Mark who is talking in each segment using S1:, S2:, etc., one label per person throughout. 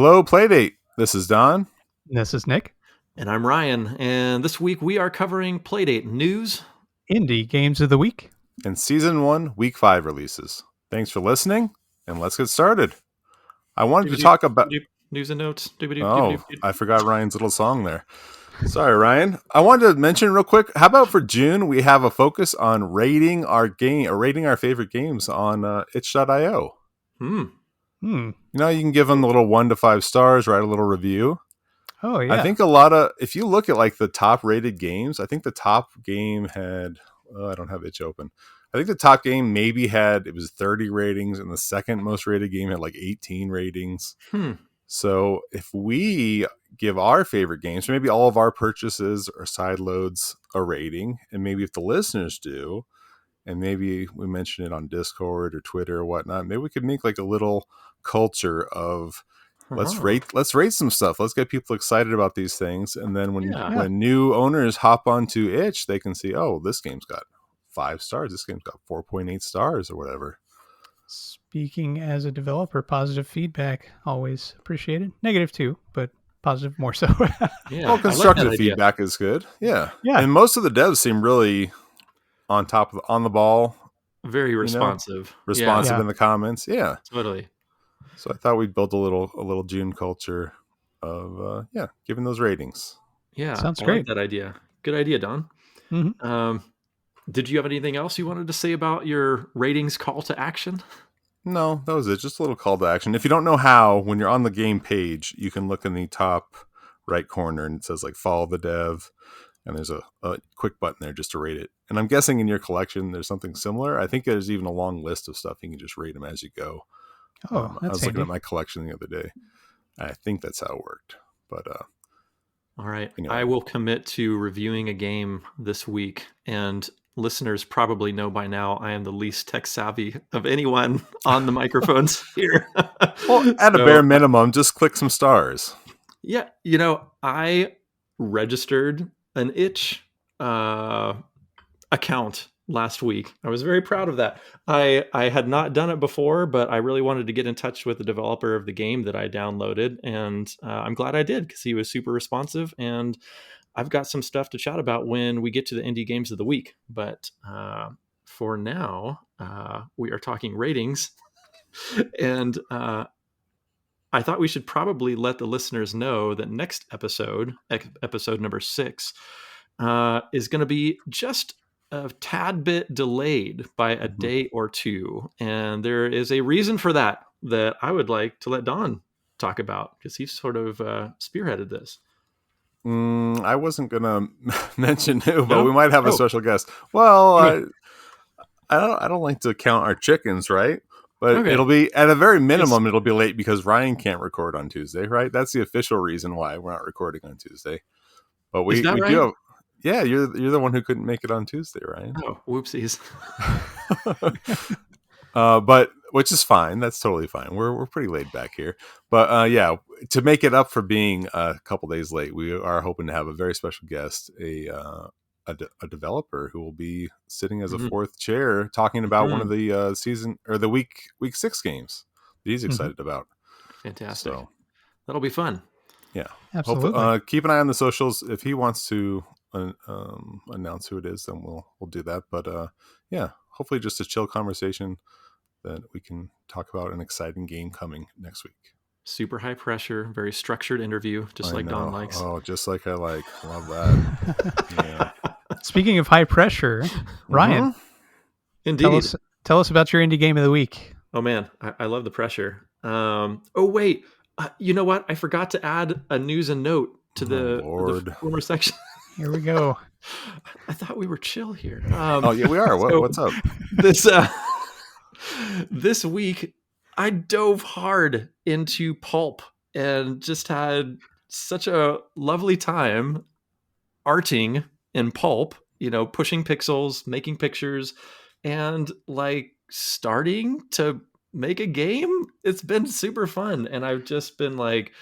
S1: Hello, Playdate. This is Don.
S2: This is Nick.
S3: And I'm Ryan. And this week we are covering Playdate news,
S2: Indie Games of the Week,
S1: and Season 1, Week 5 releases. Thanks for listening, and let's get started. I wanted to talk about...
S3: news and notes.
S1: Oh, I forgot Ryan's little song there. Sorry, Ryan. I wanted to mention real quick, how about for June, we have a focus on rating our favorite games on itch.io. You know, you can give them the little 1 to 5 stars, write a little review.
S2: Oh, yeah.
S1: I think if you look at like the top rated games, I think the top game had, I don't have itch open. I think the top game it was 30 ratings, and the second most rated game had like 18 ratings. So if we give our favorite games, maybe all of our purchases or side loads a rating, and maybe if the listeners do, and maybe we mention it on Discord or Twitter or whatnot, maybe we could make like a little culture of let's rate some stuff. Let's get people excited about these things, and then when new owners hop onto itch, they can see, oh, this game's got 5 stars. This game's got 4.8 stars or whatever.
S2: Speaking as a developer, positive feedback always appreciated. Negative too, but positive more so.
S1: Well, constructive feedback is good. Yeah. And most of the devs seem really on the ball.
S3: Very responsive.
S1: In the comments. Yeah.
S3: Totally.
S1: So I thought we'd build a little June culture of giving those ratings.
S3: Yeah.
S2: Sounds great.
S3: I like that idea. Good idea, Don.
S2: Mm-hmm.
S3: Did you have anything else you wanted to say about your ratings call to action?
S1: No, that was it. Just a little call to action. If you don't know how, when you're on the game page, you can look in the top right corner and it says like follow the dev. And there's a quick button there just to rate it. And I'm guessing in your collection, there's something similar. I think there's even a long list of stuff. You can just rate them as you go.
S2: Oh,
S1: I was looking at my collection the other day. I think that's how it worked. But
S3: all right.
S1: Anyway.
S3: I will commit to reviewing a game this week. And listeners probably know by now I am the least tech savvy of anyone on the microphones here.
S1: Well, at a bare minimum, just click some stars.
S3: Yeah. I registered an itch account last week. I was very proud of that. I had not done it before, but I really wanted to get in touch with the developer of the game that I downloaded, and I'm glad I did because he was super responsive, and I've got some stuff to chat about when we get to the indie games of the week. But for now, we are talking ratings, and I thought we should probably let the listeners know that next episode number 6, is going to be just a tad bit delayed by a day or two. And there is a reason for that I would like to let Don talk about, because he's sort of spearheaded this.
S1: I wasn't going to mention who, but we might have a special guest. Well, I don't like to count our chickens, right? But It'll be, at a very minimum, it'll be late because Ryan can't record on Tuesday, right? That's the official reason why we're not recording on Tuesday. But we
S3: right?
S1: do have... Yeah, you're the one who couldn't make it on Tuesday, Ryan.
S3: Oh, whoopsies.
S1: But which is fine. That's totally fine. We're pretty laid back here. But to make it up for being a couple days late, we are hoping to have a very special guest, a developer who will be sitting as a fourth chair talking about one of the season or the week 6 games that he's excited about.
S3: Fantastic. So, that'll be fun.
S1: Yeah,
S2: absolutely.
S1: Keep an eye on the socials. If he wants to announce who it is, then we'll do that. But hopefully just a chill conversation that we can talk about an exciting game coming next week.
S3: Super high pressure, very structured interview, just like Don likes.
S1: Oh, just like I like. Love that. Yeah.
S2: Speaking of high pressure, Ryan,
S3: indeed,
S2: tell us about your indie game of the week.
S3: Oh man, I love the pressure. Wait, you know what? I forgot to add a news and note to the former section.
S2: Here we go.
S3: I thought we were chill here.
S1: We are. What's up?
S3: This week, I dove hard into Pulp and just had such a lovely time arting in Pulp, pushing pixels, making pictures, and like starting to make a game. It's been super fun. And I've just been like,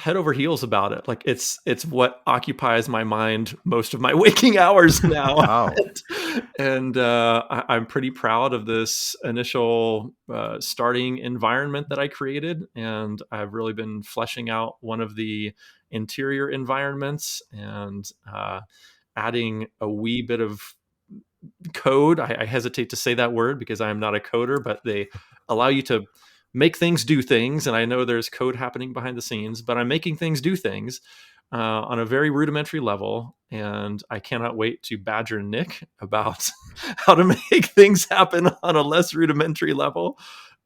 S3: head over heels about it. Like it's what occupies my mind most of my waking hours now.
S1: Wow.
S3: And I'm pretty proud of this initial starting environment that I created. And I've really been fleshing out one of the interior environments and adding a wee bit of code. I hesitate to say that word because I am not a coder, but they allow you to make things do things. And I know there's code happening behind the scenes, but I'm making things do things on a very rudimentary level. And I cannot wait to badger Nick about how to make things happen on a less rudimentary level.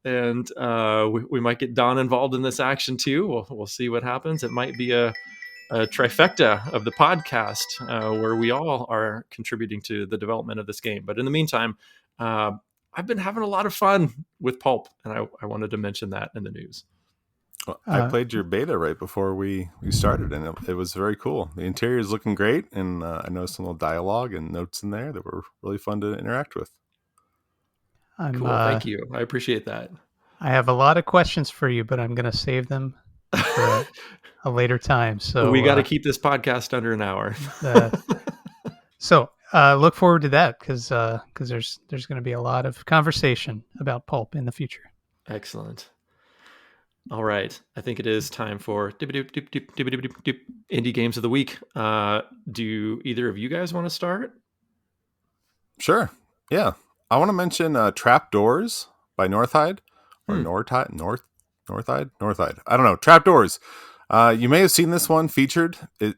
S3: And we might get Don involved in this action too. We'll see what happens. It might be a trifecta of the podcast where we all are contributing to the development of this game. But in the meantime, I've been having a lot of fun with Pulp, and I wanted to mention that in the news.
S1: Well, I played your beta right before we started, and it was very cool. The interior is looking great, and I noticed some little dialogue and notes in there that were really fun to interact with.
S3: Cool, thank you. I appreciate that.
S2: I have a lot of questions for you, but I'm going to save them for a later time. So
S3: we got to keep this podcast under an hour.
S2: So look forward to that because there's going to be a lot of conversation about Pulp in the future.
S3: Excellent. All right. I think it is time for indie games of the week. Do either of you guys want to start?
S1: Sure. Yeah. I want to mention Trapdoors by NORTHIDE. Or NORTHIDE? I don't know. Trapdoors. You may have seen this one featured. It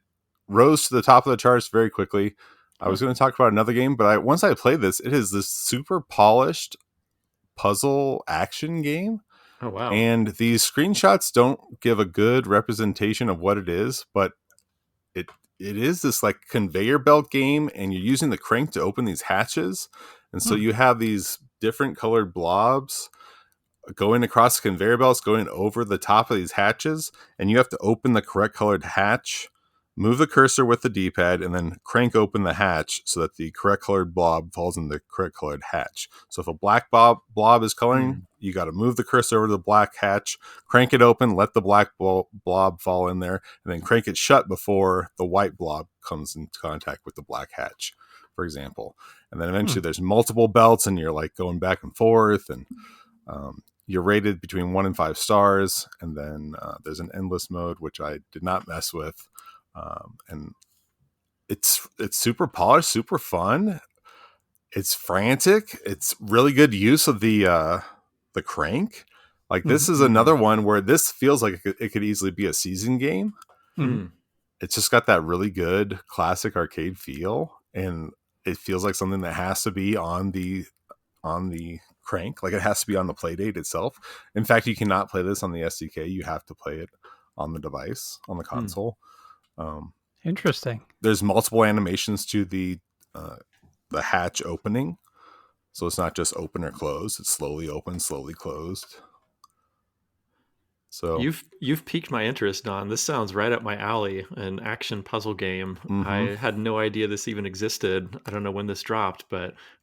S1: rose to the top of the charts very quickly. I was going to talk about another game, but once I played this, it is this super polished puzzle action game.
S3: Oh, wow.
S1: And these screenshots don't give a good representation of what it is, but it is this like conveyor belt game, and you're using the crank to open these hatches. And so you have these different colored blobs going across conveyor belts, going over the top of these hatches, and you have to open the correct colored hatch, move the cursor with the D-pad, and then crank open the hatch so that the correct colored blob falls in the correct colored hatch. So if a black blob is coloring, you got to move the cursor over to the black hatch, crank it open, let the black blob fall in there, and then crank it shut before the white blob comes into contact with the black hatch, for example. And then eventually there's multiple belts, and you're like going back and forth, and you're rated between 1 and 5 stars. And then there's an endless mode, which I did not mess with. And it's super polished, super fun. It's frantic. It's really good use of the crank. Like this is another one where this feels like it could easily be a season game. It's just got that really good classic arcade feel, and it feels like something that has to be on the crank. Like it has to be on the Playdate itself. In fact, you cannot play this on the SDK. You have to play it on the device, on the console.
S2: Interesting.
S1: There's multiple animations to the hatch opening, so it's not just open or close. It's slowly open, slowly closed. So
S3: you've piqued my interest, Don. This sounds right up my alley. An action puzzle game. I had no idea this even existed. I don't know when this dropped,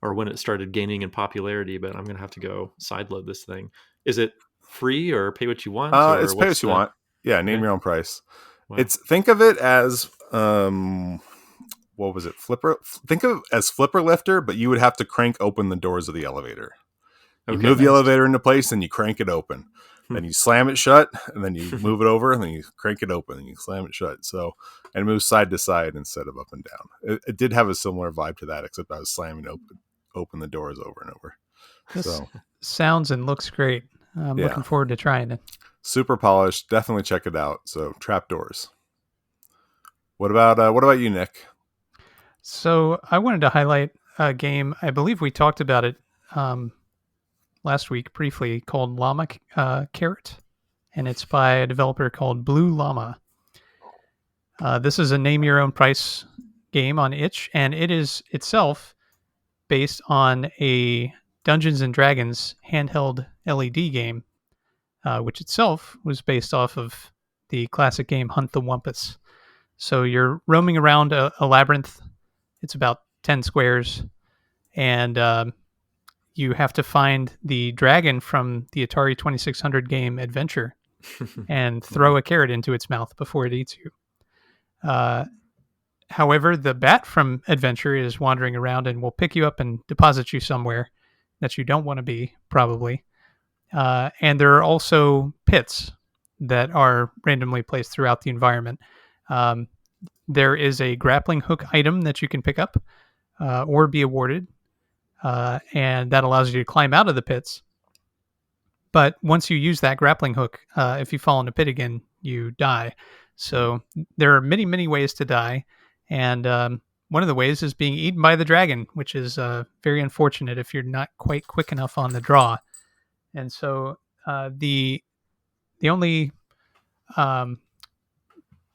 S3: or when it started gaining in popularity. But I'm gonna have to go sideload this thing. Is it free or pay what you want?
S1: It's pay what you want. Yeah, name your own price.
S3: Wow.
S1: Think of it as what was it? Think of it as Flipper Lifter, but you would have to crank open the doors of the elevator. You move the elevator into place, and you crank it open. Then you slam it shut, and then you move it over, and then you crank it open, and you slam it shut. So, and it moves side to side instead of up and down. It did have a similar vibe to that, except I was slamming open the doors over and over.
S2: This sounds and looks great. I'm looking forward to trying it.
S1: Super polished. Definitely check it out. So, Trapdoors. What about you, Nick?
S2: So I wanted to highlight a game. I believe we talked about it last week briefly, called LlamaCarrot, and it's by a developer called BleuLlama. This is a name your own price game on itch, and it is itself based on a Dungeons and Dragons handheld LED game, which itself was based off of the classic game Hunt the Wumpus. So you're roaming around a labyrinth. It's about 10 squares, and you have to find the dragon from the Atari 2600 game Adventure and throw a carrot into its mouth before it eats you. However, the bat from Adventure is wandering around and will pick you up and deposit you somewhere that you don't want to be, probably. And there are also pits that are randomly placed throughout the environment. There is a grappling hook item that you can pick up or be awarded, and that allows you to climb out of the pits. But once you use that grappling hook, if you fall in a pit again, you die. So there are many, many ways to die. And one of the ways is being eaten by the dragon, which is very unfortunate if you're not quite quick enough on the draw. And so the only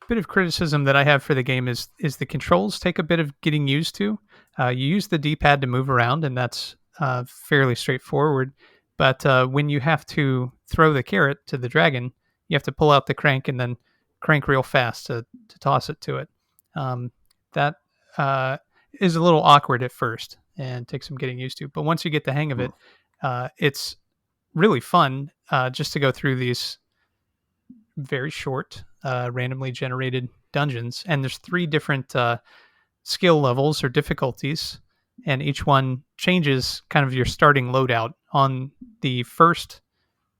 S2: bit of criticism that I have for the game is the controls take a bit of getting used to. You use the D-pad to move around, and that's fairly straightforward. But when you have to throw the carrot to the dragon, you have to pull out the crank and then crank real fast to toss it to it. That is a little awkward at first and takes some getting used to. But once you get the hang of it, it's really fun just to go through these very short, randomly generated dungeons. And there's 3 different skill levels or difficulties, and each one changes kind of your starting loadout. On the first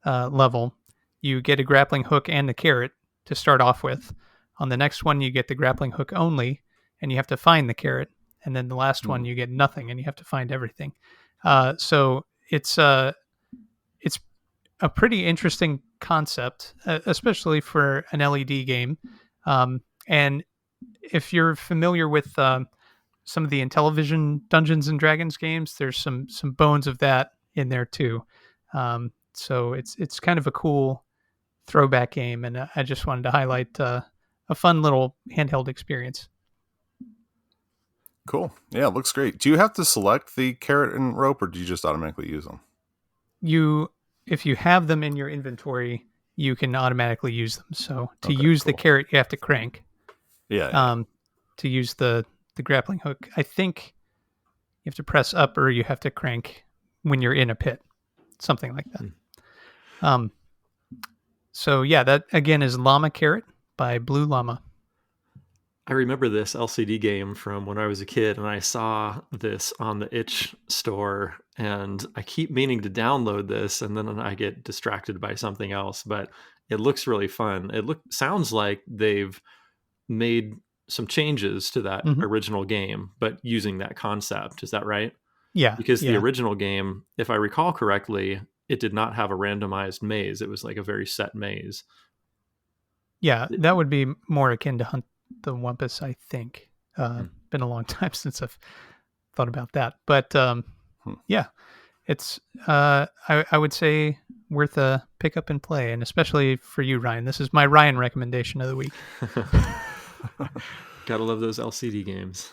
S2: level, you get a grappling hook and the carrot to start off with. On the next one, you get the grappling hook only, and you have to find the carrot. And then the last one, you get nothing, and you have to find everything. So it's a pretty interesting concept, especially for an LED game. And if you're familiar with some of the Intellivision Dungeons and Dragons games, there's some bones of that in there too. So it's kind of a cool throwback game, and I just wanted to highlight a fun little handheld experience.
S1: Cool. Yeah, it looks great. Do you have to select the carrot and rope, or do you just automatically use them?
S2: If you have them in your inventory, you can automatically use them. So to use
S1: cool.
S2: the carrot, you have to crank.
S1: Yeah.
S2: To use the grappling hook, I think you have to press up or you have to crank when you're in a pit, something like that. So yeah, that again is LlamaCarrot by BleuLlama.
S3: I remember this LCD game from when I was a kid, and I saw this on the itch store, and I keep meaning to download this, and then I get distracted by something else. But it looks really fun. Sounds like they've made some changes to that original game, but using that concept. Is that right?
S2: Yeah.
S3: Because the original game, if I recall correctly, it did not have a randomized maze. It was like a very set maze.
S2: Yeah, that would be more akin to Hunt the Wumpus, I think. Been a long time since I've thought about that. But yeah, it's, I would say, worth a pick up and play. And especially for you, Ryan. This is my Ryan recommendation of the week.
S3: Gotta love those LCD games.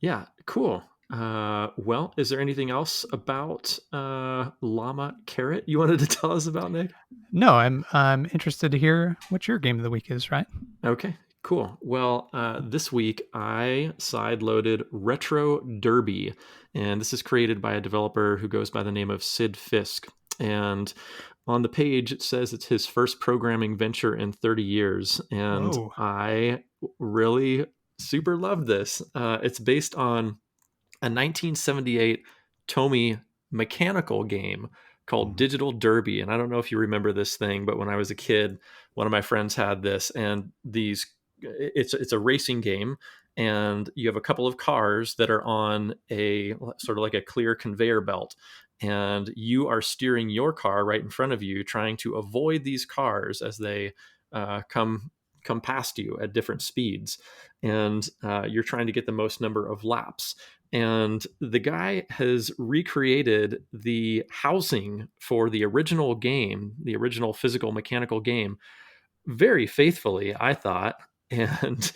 S3: Yeah, cool. Well, is there anything else about LlamaCarrot you wanted to tell us about, Nick?
S2: No, I'm interested to hear what your game of the week is, right?
S3: Okay, cool. Well, this week I side-loaded Retro Derby, and this is created by a developer who goes by the name of SidFisk. And on the page, it says it's his first programming venture in 30 years. And
S2: Whoa.
S3: I really super love this. It's based on a 1978 Tomy mechanical game called Digital Derby. And I don't know if you remember this thing, but when I was a kid, one of my friends had this, and it's a racing game, and you have a couple of cars that are on a sort of like a clear conveyor belt, and you are steering your car right in front of you, trying to avoid these cars as they come past you at different speeds, and you're trying to get the most number of laps. And the guy has recreated the housing for the original game, the original physical mechanical game, very faithfully, I thought, and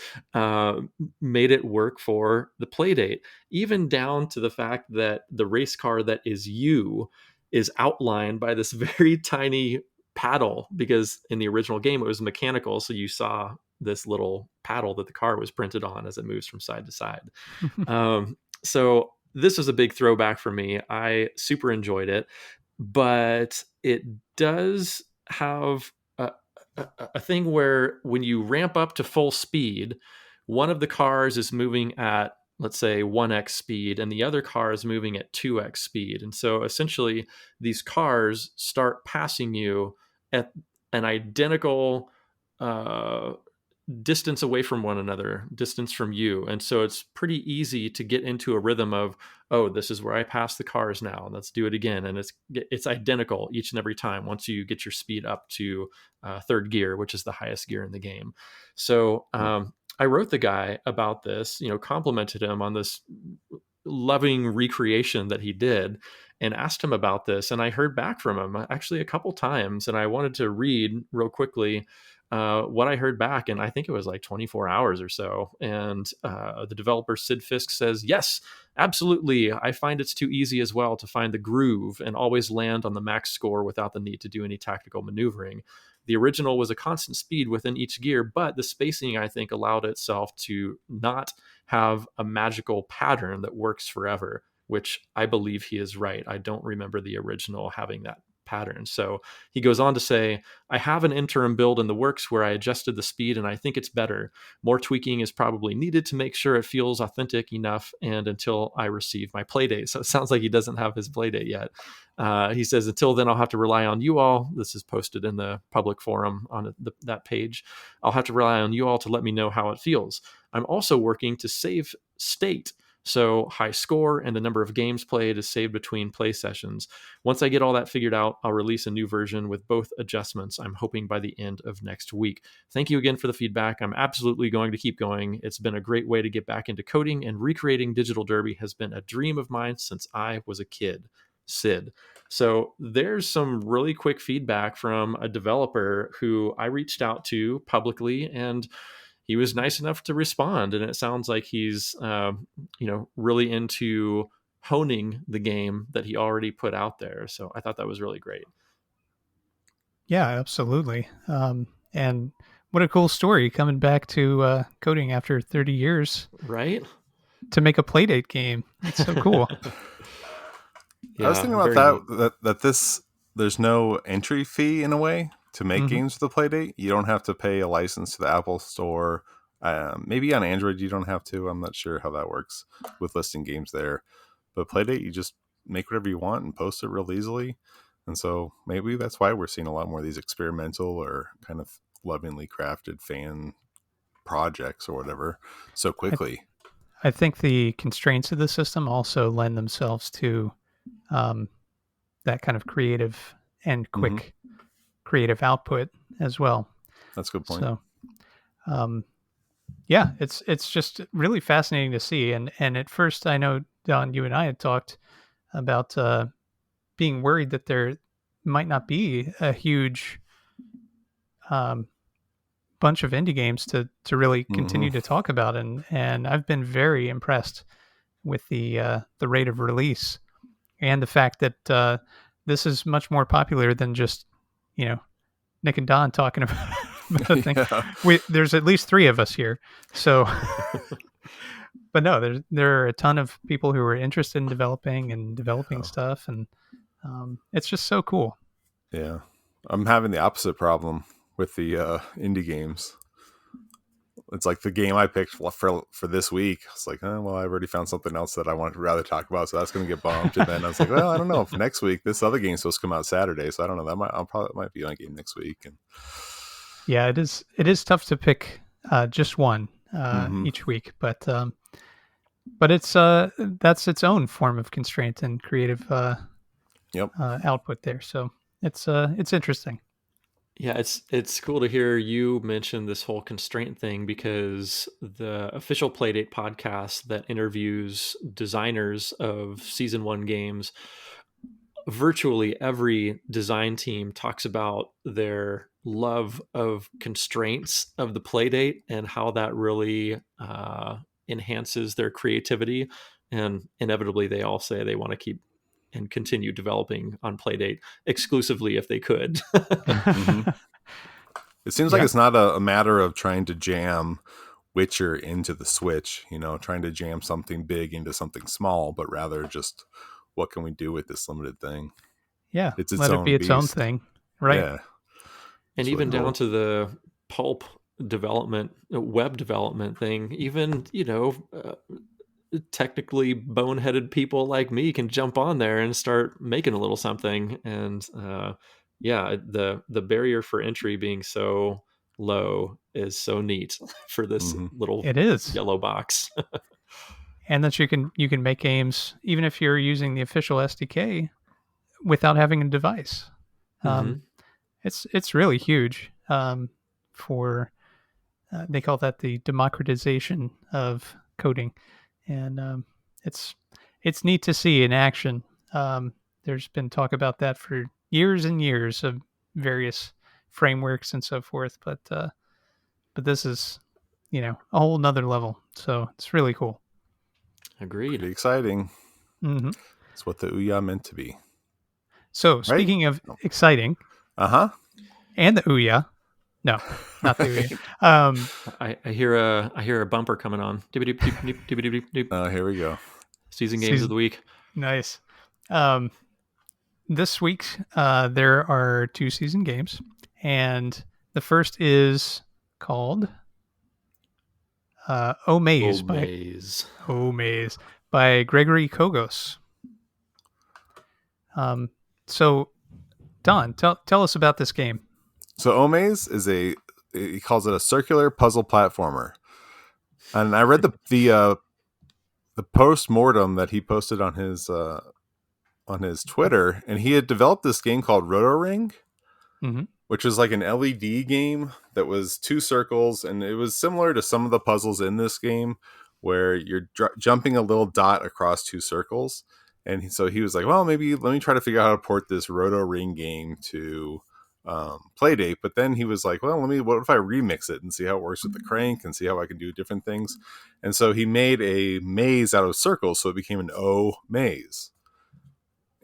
S3: made it work for the Playdate, even down to the fact that the race car that is you is outlined by this very tiny paddle, because in the original game it was mechanical, so you saw this little paddle that the car was printed on as it moves from side to side. So this was a big throwback for me. I super enjoyed it, but it does have a thing where when you ramp up to full speed, one of the cars is moving at, let's say, 1x speed, and the other car is moving at 2x speed. And so essentially, these cars start passing you at an identical distance away from one another, distance from you. And so it's pretty easy to get into a rhythm of, oh, this is where I pass the cars now. Let's do it again. And it's identical each and every time once you get your speed up to third gear, which is the highest gear in the game. So I wrote the guy about this, complimented him on this loving recreation that he did and asked him about this. And I heard back from him actually a couple times. And I wanted to read real quickly what I heard back, and I think it was like 24 hours or so. And the developer SidFisk says, yes, absolutely. I find it's too easy as well to find the groove and always land on the max score without the need to do any tactical maneuvering. The original was a constant speed within each gear, but the spacing, I think, allowed itself to not have a magical pattern that works forever, which I believe he is right. I don't remember the original having that pattern. So he goes on to say, I have an interim build in the works where I adjusted the speed and I think it's better. More tweaking is probably needed to make sure it feels authentic enough and until I receive my Playdate. So it sounds like he doesn't have his Playdate yet. He says, until then, I'll have to rely on you all. This is posted in the public forum on that page. I'll have to rely on you all to let me know how it feels. I'm also working to save state. So high score and the number of games played is saved between play sessions. Once I get all that figured out, I'll release a new version with both adjustments. I'm hoping by the end of next week. Thank you again for the feedback. I'm absolutely going to keep going. It's been a great way to get back into coding, and recreating Digital Derby has been a dream of mine since I was a kid. Sid. So there's some really quick feedback from a developer who I reached out to publicly, and he was nice enough to respond. And it sounds like he's, really into honing the game that he already put out there. So I thought that was really great.
S2: Yeah, absolutely. And what a cool story, coming back to coding after 30 years.
S3: Right?
S2: To make a Playdate game. It's so cool.
S1: I was thinking about that there's no entry fee in a way to make games with the Playdate. You don't have to pay a license to the Apple Store. Maybe on Android you don't have to. I'm not sure how that works with listing games there. But Playdate, you just make whatever you want and post it real easily. And so maybe that's why we're seeing a lot more of these experimental or kind of lovingly crafted fan projects or whatever so quickly.
S2: I think the constraints of the system also lend themselves to that kind of creative and quick creative output as well.
S1: That's a good point.
S2: So, yeah, it's just really fascinating to see. And at first, I know, Don, you and I had talked about being worried that there might not be a huge bunch of indie games to really continue to talk about. And I've been very impressed with the rate of release and the fact that this is much more popular than just, Nick and Don talking about a thing. Yeah. There's at least 3 of us here. So, but no, there are a ton of people who are interested in developing stuff. And it's just so cool.
S1: Yeah. I'm having the opposite problem with the indie games. It's like the game I picked for this week. It's like, well, I've already found something else that I want to rather talk about, so that's going to get bumped. And then I was like, well, I don't know if next week this other game's supposed to come out Saturday, so I don't know. That might be on a game next week. And
S2: yeah, it is tough to pick just one each week, but it's that's its own form of constraint and creative output there. So it's interesting.
S3: Yeah, it's cool to hear you mention this whole constraint thing, because the official Playdate podcast that interviews designers of season 1 games, virtually every design team talks about their love of constraints of the Playdate and how that really enhances their creativity. And inevitably, they all say they want to keep and continue developing on Playdate exclusively if they could.
S1: It seems like it's not a matter of trying to jam Witcher into the Switch, trying to jam something big into something small, but rather just what can we do with this limited thing?
S2: Yeah,
S1: it's its
S2: let
S1: own
S2: it be its
S1: beast.
S2: own thing, right?
S1: Yeah.
S3: And
S1: It's really
S3: even down
S1: cool.
S3: to the Pulp development, web development thing, even, technically boneheaded people like me can jump on there and start making a little something. And yeah, the barrier for entry being so low is so neat for this
S1: Hmm.
S3: little
S2: It is.
S3: yellow box.
S2: And that you can make games even if you're using the official SDK without having a device. Um,
S3: Hmm.
S2: it's really huge for they call that the democratization of coding, and it's it's neat to see in action. There's been talk about that for years and years of various frameworks and so forth, but this is a whole nother level. So it's really cool.
S3: Agreed.
S1: Pretty exciting.
S2: Hmm.
S1: It's what the Ouya meant to be,
S2: So
S1: right?
S2: speaking of exciting
S1: Uh huh.
S2: and the Ouya, no, not the
S1: Right.
S2: Ouya.
S3: I hear a bumper coming on. Doop-a-doop-doop-doop-doop-doop.
S1: Here we go.
S3: Season games of
S2: Season
S3: the week.
S2: nice. Um, this week there are two season games, and the first is called Omaze by
S3: Omaze.
S2: Omaze by Gregory Kogos. Um, so Don, tell us about this game.
S1: So Omaze is he calls it a circular puzzle platformer, and I read the post mortem that he posted on his Twitter, and he had developed this game called Roto Ring,
S2: Mm-hmm.
S1: which was like an LED game that was two circles, and it was similar to some of the puzzles in this game where you're jumping a little dot across two circles. And so he was like, well, maybe let me try to figure out how to port this Roto Ring game to Playdate. But then he was like, well, what if I remix it and see how it works with the crank and see how I can do different things. And so he made a maze out of circles, so it became an O maze.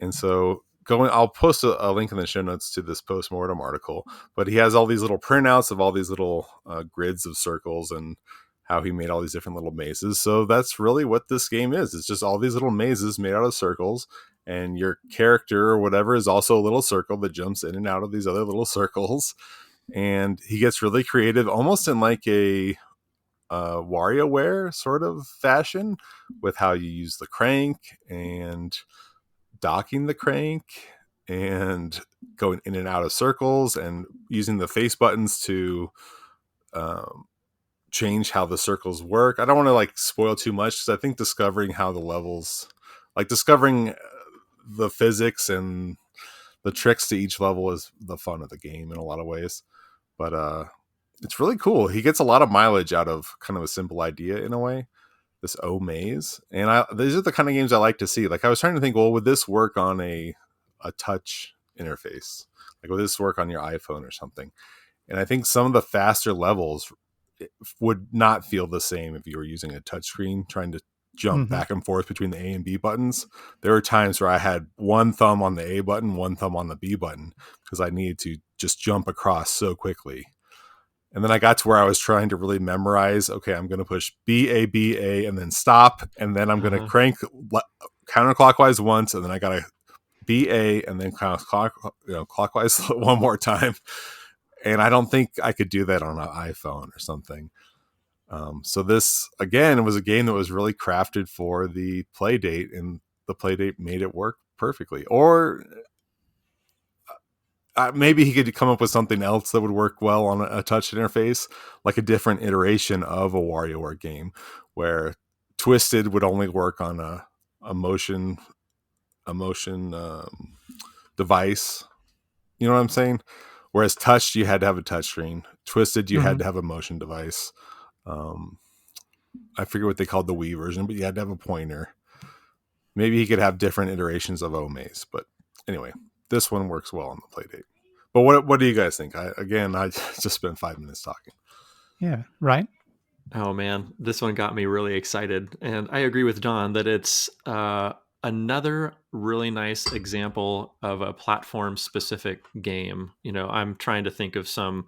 S1: And so I'll post a link in the show notes to this post-mortem article, but he has all these little printouts of all these little grids of circles and how he made all these different little mazes. So that's really what this game is. It's just all these little mazes made out of circles, and your character or whatever is also a little circle that jumps in and out of these other little circles. And he gets really creative, almost in like a WarioWare sort of fashion, with how you use the crank and docking the crank and going in and out of circles and using the face buttons to um, change how the circles work. I don't want to like spoil too much because I think discovering how the levels, like discovering the physics and the tricks to each level is the fun of the game in a lot of ways. But it's really cool. He gets a lot of mileage out of kind of a simple idea in a way, this Omaze. And these are the kind of games I like to see. Like I was trying to think, well, would this work on a touch interface? Like would this work on your iPhone or something? And I think some of the faster levels would not feel the same if you were using a touchscreen trying to jump
S2: Mm-hmm.
S1: back and forth between the A and B buttons. There were times where I had one thumb on the A button, one thumb on the B button because I needed to just jump across so quickly. And then I got to where I was trying to really memorize, okay, I'm going to push B, A, B, A, and then stop. And then I'm going to
S3: Uh-huh.
S1: crank counterclockwise once. And then I got to B, A, and then clockwise one more time. And I don't think I could do that on an iPhone or something. So this, again, was a game that was really crafted for the Playdate, and the Playdate made it work perfectly. Or maybe he could come up with something else that would work well on a touch interface, like a different iteration of a WarioWare game, where Twisted would only work on a motion device. You know what I'm saying? Whereas Touched, you had to have a touchscreen. Twisted, you had
S2: Mm-hmm.
S1: to have a motion device. Um, I forget what they called the Wii version, but you had to have a pointer. Maybe he could have different iterations of Omaze, but anyway, this one works well on the Playdate. But what do you guys think? I just spent 5 minutes talking.
S2: Yeah. Right.
S3: Oh man, this one got me really excited. And I agree with Don that it's another really nice example of a platform specific game. I'm trying to think of some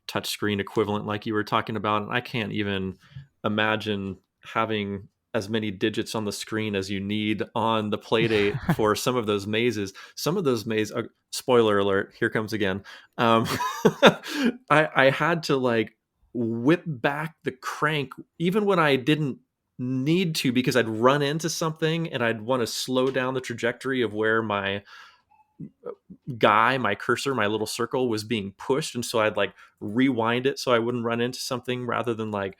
S3: touchscreen equivalent like you were talking about, and I can't even imagine having as many digits on the screen as you need on the Playdate for some of those mazes. Some of those mazes, spoiler alert, here comes again. I had to like whip back the crank even when I didn't need to, because I'd run into something and I'd want to slow down the trajectory of where my my cursor, my little circle was being pushed. And so I'd like rewind it so I wouldn't run into something rather than like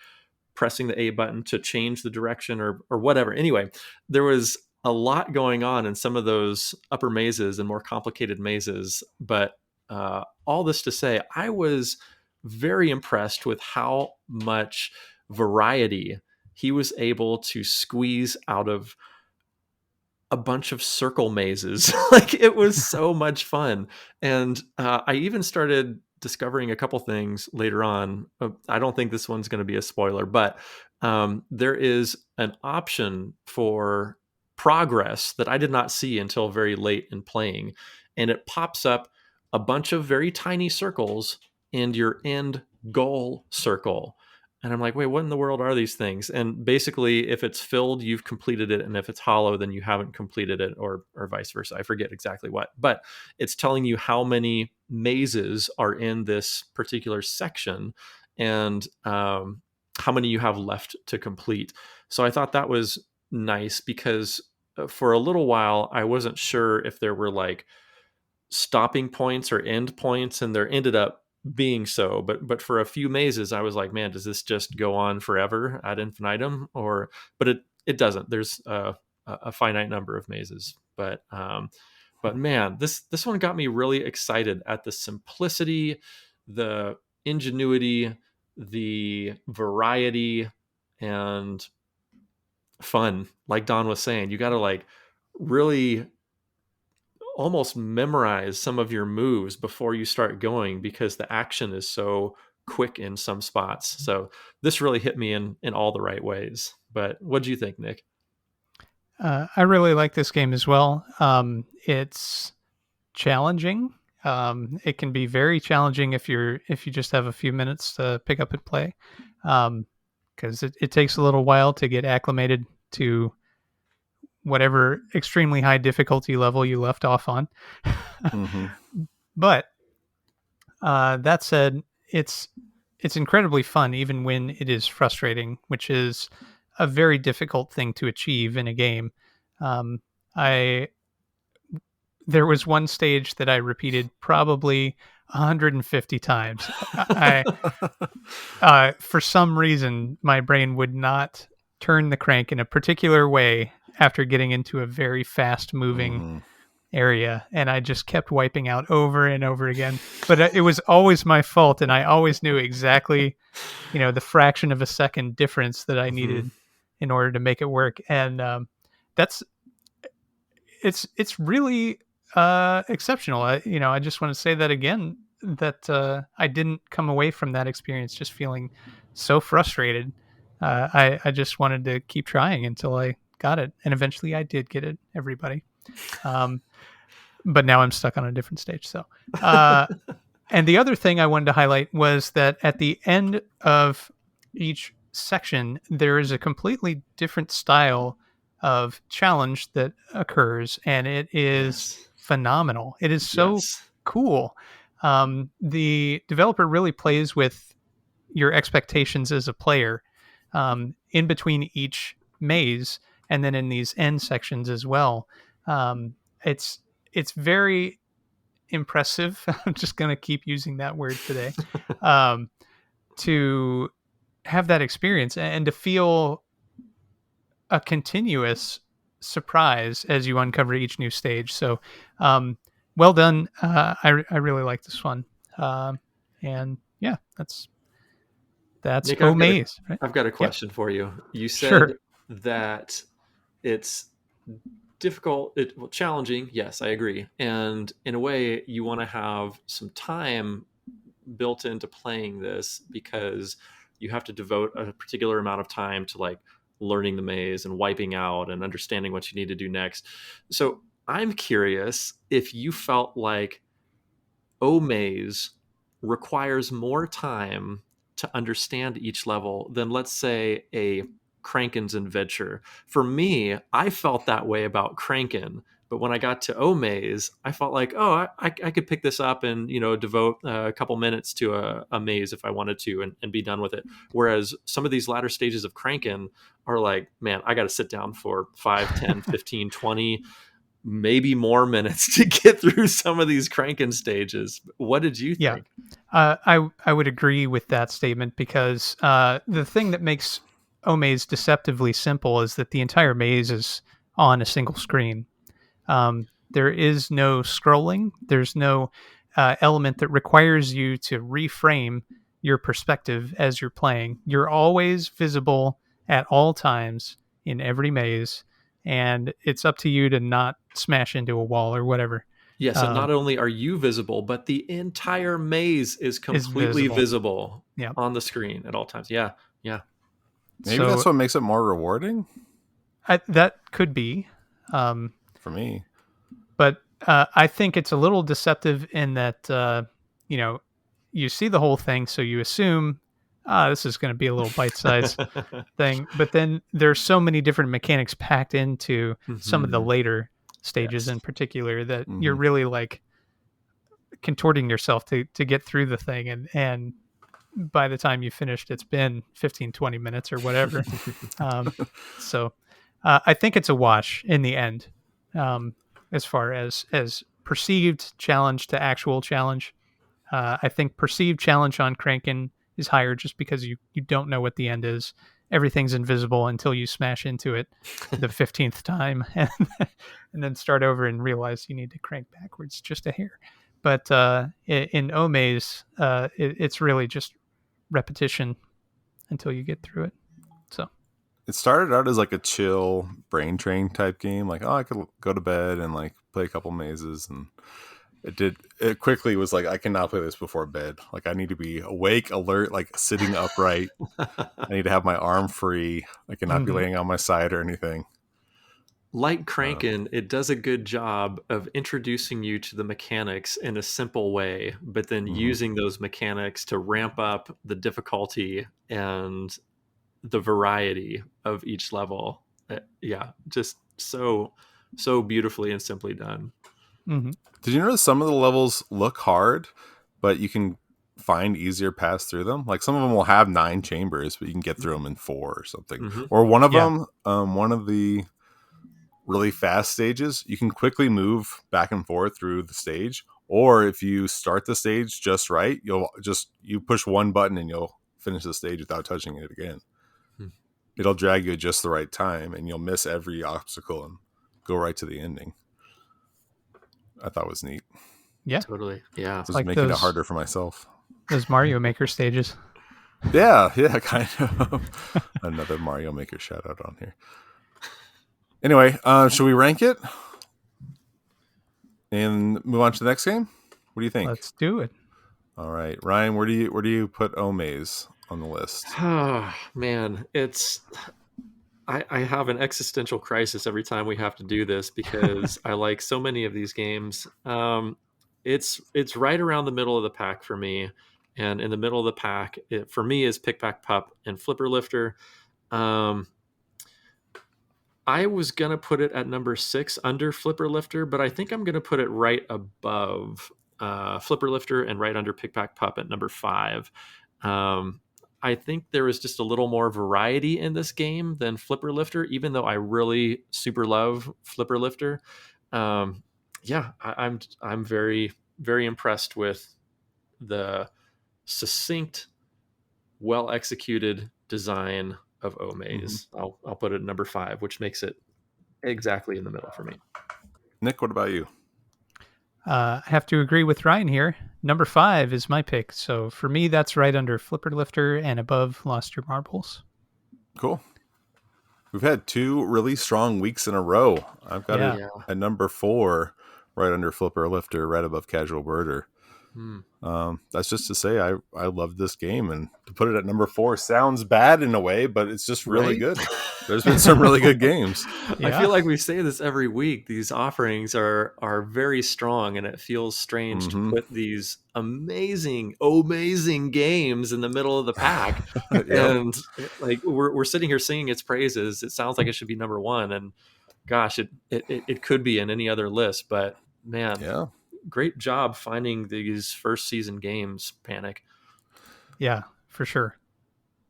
S3: pressing the A button to change the direction or whatever. Anyway, there was a lot going on in some of those upper mazes and more complicated mazes. But all this to say, I was very impressed with how much variety he was able to squeeze out of a bunch of circle mazes. Like, it was so much fun. And I even started discovering a couple things later on. I don't think this one's going to be a spoiler, but there is an option for progress that I did not see until very late in playing. And it pops up a bunch of very tiny circles and your end goal circle. And I'm like, wait, what in the world are these things? And basically, if it's filled, you've completed it. And if it's hollow, then you haven't completed it, or vice versa. I forget exactly what. But it's telling you how many mazes are in this particular section and how many you have left to complete. So I thought that was nice, because for a little while, I wasn't sure if there were like stopping points or end points, and there ended up being so. But for a few mazes, I was like, man, does this just go on forever ad infinitum? But it doesn't. There's a finite number of mazes. But man, this one got me really excited at the simplicity, the ingenuity, the variety, and fun. Like Don was saying, you got to like really almost memorize some of your moves before you start going, because the action is so quick in some spots. So this really hit me in all the right ways. But what do you think, Nick?
S2: I really like this game as well. It's challenging. It can be very challenging if you just have a few minutes to pick up and play, because it takes a little while to get acclimated to whatever extremely high difficulty level you left off on.
S1: Mm-hmm.
S2: But that said, it's incredibly fun even when it is frustrating, which is a very difficult thing to achieve in a game. There was one stage that I repeated probably 150 times. For some reason, my brain would not turn the crank in a particular way after getting into a very fast moving area, and I just kept wiping out over and over again. But it was always my fault, and I always knew exactly, the fraction of a second difference that I needed in order to make it work. And it's really exceptional. I just want to say that again, that I didn't come away from that experience just feeling so frustrated. I just wanted to keep trying until I got it, and eventually I did get it, everybody. But now I'm stuck on a different stage. So, and the other thing I wanted to highlight was that at the end of each section, there is a completely different style of challenge that occurs, and it is phenomenal. It is so cool. The developer really plays with your expectations as a player in between each maze, and then in these end sections as well. It's very impressive. I'm just going to keep using that word today. To have that experience and to feel a continuous surprise as you uncover each new stage. So, well done. I really like this one. And yeah, that's
S3: Nick,
S2: Omaze. Right?
S3: I've got a question for you. You said
S2: Sure.
S3: that it's difficult, challenging. Yes, I agree. And in a way, you want to have some time built into playing this, because you have to devote a particular amount of time to like learning the maze and wiping out and understanding what you need to do next. So I'm curious if you felt like Omaze requires more time to understand each level than, let's say, a Cranken's adventure. For me, I felt that way about Cranken. But when I got to Omaze, I felt like, oh, I could pick this up and, devote a couple minutes to a maze if I wanted to and be done with it. Whereas some of these latter stages of Cranken are like, man, I got to sit down for 5, 10, 15, 20, maybe more minutes to get through some of these Cranken stages. What did you
S2: Yeah.
S3: think?
S2: I would agree with that statement because the thing that makes Omaze deceptively simple is that the entire maze is on a single screen. There is no scrolling. There's no element that requires you to reframe your perspective as you're playing. You're always visible at all times in every maze, and it's up to you to not smash into a wall or whatever.
S3: Yes, and not only are you visible, but the entire maze is
S2: Is
S3: completely
S2: visible.
S3: visible
S2: Yeah.
S3: on the screen at all times. Yeah, yeah.
S1: Maybe
S2: So
S1: that's what makes it more rewarding
S2: that could be.
S1: for me.
S2: But I think it's a little deceptive in that you see the whole thing, so you assume this is going to be a little bite-sized thing. But then there's so many different mechanics packed into some of the
S3: Mhm.
S2: later stages,
S3: Yes.
S2: in particular, that
S1: Mhm.
S2: you're really like contorting yourself to get through the thing, and by the time you finished, it's been 15, 20 minutes or whatever. So I think it's a wash in the end, as far as perceived challenge to actual challenge. I think perceived challenge on Cranken is higher just because you don't know what the end is. Everything's invisible until you smash into it the 15th time and then start over and realize you need to crank backwards just a hair. But in Omaze, it's really just repetition until you get through it. So
S1: It started out as like a chill brain train type game. Like, oh, I could go to bed and like play a couple mazes, and it quickly was like, I cannot play this before bed. Like, I need to be awake, alert, like sitting upright. I need to have my arm free. I cannot be laying on my side or anything.
S3: Like Cranken, it does a good job of introducing you to the mechanics in a simple way, but then using those mechanics to ramp up the difficulty and the variety of each level. Yeah, just so beautifully and simply done.
S1: Did you notice some of the levels look hard, but you can find easier paths through them? Like some of them will have 9 chambers, but you can get through them in 4 or something.
S3: Mm-hmm.
S1: Or one of
S2: Yeah.
S1: them, one of the really fast stages, you can quickly move back and forth through the stage. Or if you start the stage just right, you push one button and you'll finish the stage without touching it again. It'll drag you at just the right time, and you'll miss every obstacle and go right to the ending. I thought it was neat.
S2: Yeah,
S3: Totally. Yeah.
S1: I was
S2: like
S1: making it
S2: those-
S1: harder for myself.
S2: Those Mario Maker stages.
S1: Yeah, kind of. Another Mario Maker shout out on here. Anyway, should we rank it and move on to the next game? What do you think?
S2: Let's do it.
S1: All right, Ryan, where do you put Omaze on the list?
S3: Oh, man, I have an existential crisis every time we have to do this because I like so many of these games. It's right around the middle of the pack for me, and in the middle of the pack, for me is Pick Pack Pup and Flipper Lifter. I was gonna put it at number 6 under Flipper Lifter, but I think I'm gonna put it right above Flipper Lifter and right under Pick Pack Pup at number 5. I think there is just a little more variety in this game than Flipper Lifter, even though I really super love Flipper Lifter. I'm very, very impressed with the succinct, well executed design of Omaze. I'll put it at number 5, which makes it exactly in the middle for me.
S1: Nick, what about you?
S2: I have to agree with Ryan here. Number 5 is my pick. So for me, that's right under Flipper Lifter and above Lost Your Marbles.
S1: Cool. We've had 2 really strong weeks in a row. I've got it at number 4, right under Flipper Lifter, right above Casual Birder. That's just to say I love this game, and to put it at number 4 sounds bad in a way, but it's just really
S3: Right?
S1: good. There's been some really good games.
S3: I feel like we say this every week. These offerings are very strong, and it feels strange to put these amazing games in the middle of the pack.
S1: Yep.
S3: And like we're sitting here singing its praises. It sounds like it should be number 1, and gosh, it could be in any other list. But man,
S1: Yeah.
S3: great job finding these first season games, Panic.
S2: Yeah, for sure.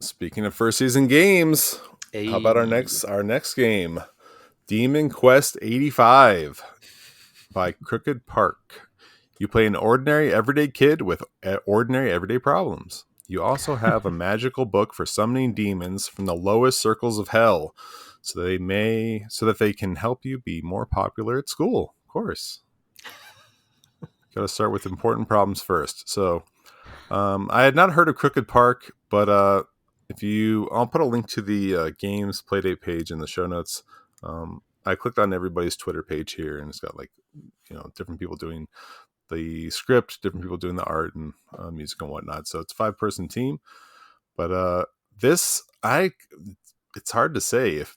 S1: Speaking of first season games, how about our next game? Demon Quest 85 by Crooked Park. You play an ordinary everyday kid with ordinary everyday problems. You also have a magical book for summoning demons from the lowest circles of hell, so that they can help you be more popular at school. Of course. Got to start with important problems first. So, I had not heard of Crooked Park, but I'll put a link to the games Playdate page in the show notes. I clicked on everybody's Twitter page here, and it's got different people doing the script, different people doing the art and music and whatnot. So it's a 5-person team, but it's hard to say. If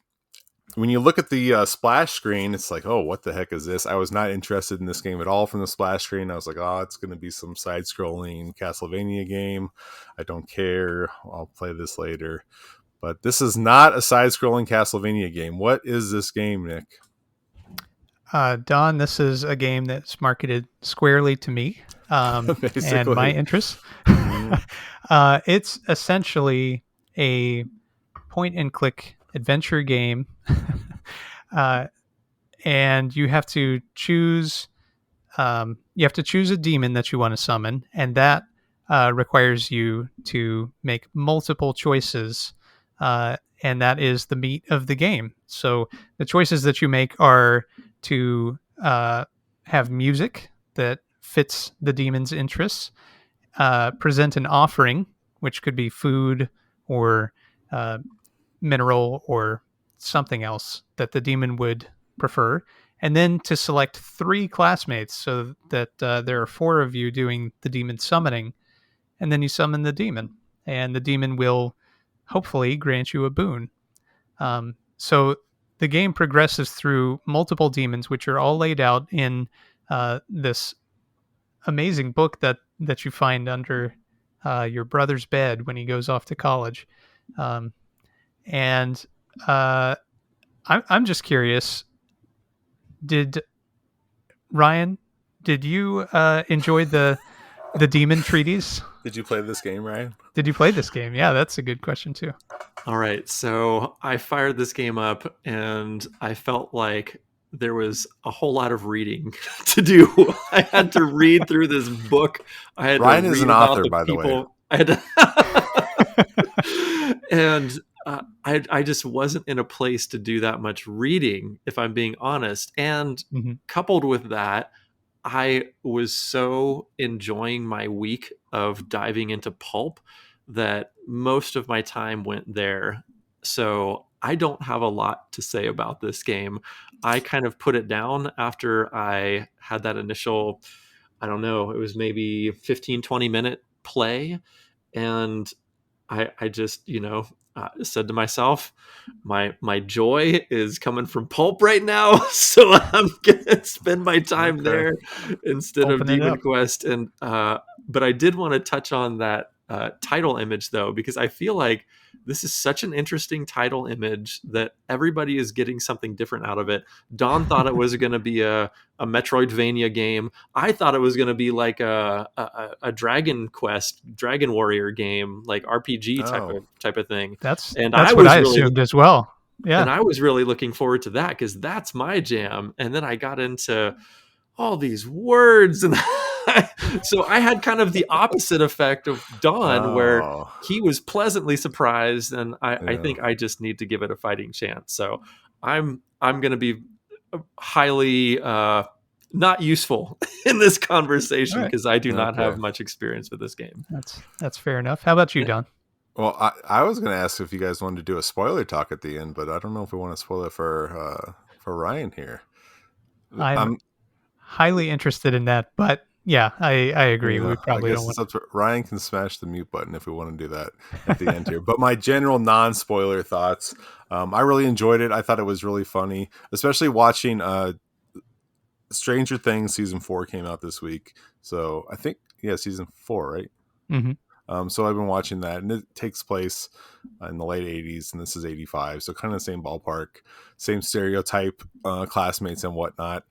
S1: when you look at the splash screen, it's like, oh, what the heck is this? I was not interested in this game at all from the splash screen. I was like, oh, it's going to be some side-scrolling Castlevania game. I don't care. I'll play this later. But this is not a side-scrolling Castlevania game. What is this game, Nick?
S2: Don, this is a game that's marketed squarely to me and my interests. It's essentially a point-and-click adventure game, and you have to choose a demon that you want to summon, and that requires you to make multiple choices, and that is the meat of the game. So the choices that you make are to have music that fits the demon's interests, present an offering, which could be food or mineral or something else that the demon would prefer, and then to select 3 classmates so that there are 4 of you doing the demon summoning, and then you summon the demon, and the demon will hopefully grant you a boon. So the game progresses through multiple demons, which are all laid out in this amazing book that you find under your brother's bed when he goes off to college. And I'm just curious, Ryan, did you enjoy the demon treaties?
S1: Did you play this game, Ryan?
S2: Did you play this game? Yeah, that's a good question too.
S3: All right, so I fired this game up, and I felt like there was a whole lot of reading to do. I had to read through this book.
S1: Ryan is an author, by the way.
S3: I had to and I just wasn't in a place to do that much reading, if I'm being honest. And coupled with that, I was so enjoying my week of diving into Pulp that most of my time went there. So I don't have a lot to say about this game. I kind of put it down after I had that initial, I don't know, it was maybe 15, 20 minute play. And I just, said to myself, my joy is coming from Pulp right now, so I'm gonna spend my time there instead of Demon Quest. And but I did want to touch on that title image though, because I feel like this is such an interesting title image that everybody is getting something different out of it. Don thought it was going to be a Metroidvania game. I thought it was going to be like a Dragon Quest, Dragon Warrior game, like RPG type of thing.
S2: That's what I assumed as well. Yeah,
S3: and I was really looking forward to that because that's my jam. And then I got into all these words and. So I had kind of the opposite effect of Don, where he was pleasantly surprised, and I think I just need to give it a fighting chance. So I'm going to be highly not useful in this conversation because I do not have much experience with this game.
S2: That's fair enough. How about you, Don?
S1: Well, I was going to ask if you guys wanted to do a spoiler talk at the end, but I don't know if we want to spoil it for Ryan here.
S2: I'm highly interested in that, but Yeah, I agree.
S1: Yeah,
S2: We
S1: I
S2: probably don't
S1: guess
S2: want.
S1: it's up to Ryan can smash the mute button if we want to do that at the end here. But my general non-spoiler thoughts, I really enjoyed it. I thought it was really funny, especially watching Stranger Things season 4 came out this week. So I think season 4, right?
S2: Mm-hmm.
S1: So I've been watching that, and it takes place in the late 80s, and this is 85. So kind of the same ballpark, same stereotype, classmates and whatnot.